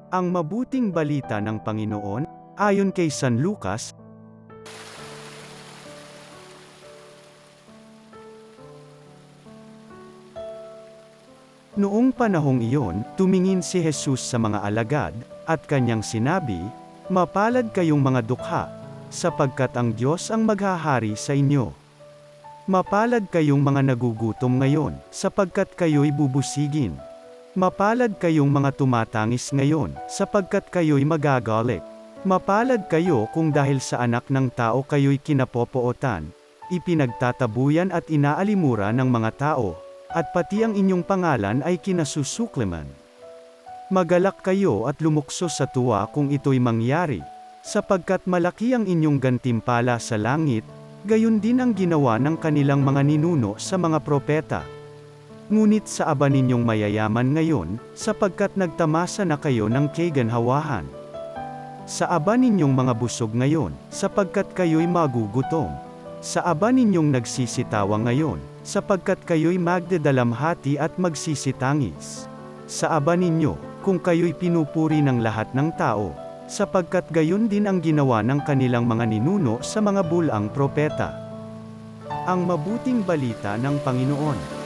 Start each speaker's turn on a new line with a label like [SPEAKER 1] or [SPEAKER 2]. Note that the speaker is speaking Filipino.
[SPEAKER 1] Ang mabuting balita ng Panginoon, ayon kay San Lucas. Noong panahong iyon, tumingin si Jesus sa mga alagad, at kanyang sinabi, "Mapalad kayong mga dukha, sapagkat ang Diyos ang maghahari sa inyo. Mapalad kayong mga nagugutom ngayon, sapagkat kayo'y bubusigin. Mapalad kayong mga tumatangis ngayon, sapagkat kayo'y magagalit. Mapalad kayo kung dahil sa Anak ng Tao kayo'y kinapopootan, ipinagtatabuyan at inaalimura ng mga tao, at pati ang inyong pangalan ay kinasusukliman. Magalak kayo at lumukso sa tuwa kung ito'y mangyari, sapagkat malaki ang inyong gantimpala sa langit, gayon din ang ginawa ng kanilang mga ninuno sa mga propeta. Ngunit sa aba ninyong mayayaman ngayon, sapagkat nagtamasa na kayo ng kaganhawahan. Sa aba ninyong mga busog ngayon, sapagkat kayo'y magugutom. Sa aba ninyong nagsisitawa ngayon, sapagkat kayo'y magdadalamhati at magsisitangis. Sa aba ninyo, kung kayo'y pinupuri ng lahat ng tao, sapagkat gayon din ang ginawa ng kanilang mga ninuno sa mga bulaang propeta. Ang mabuting balita ng Panginoon.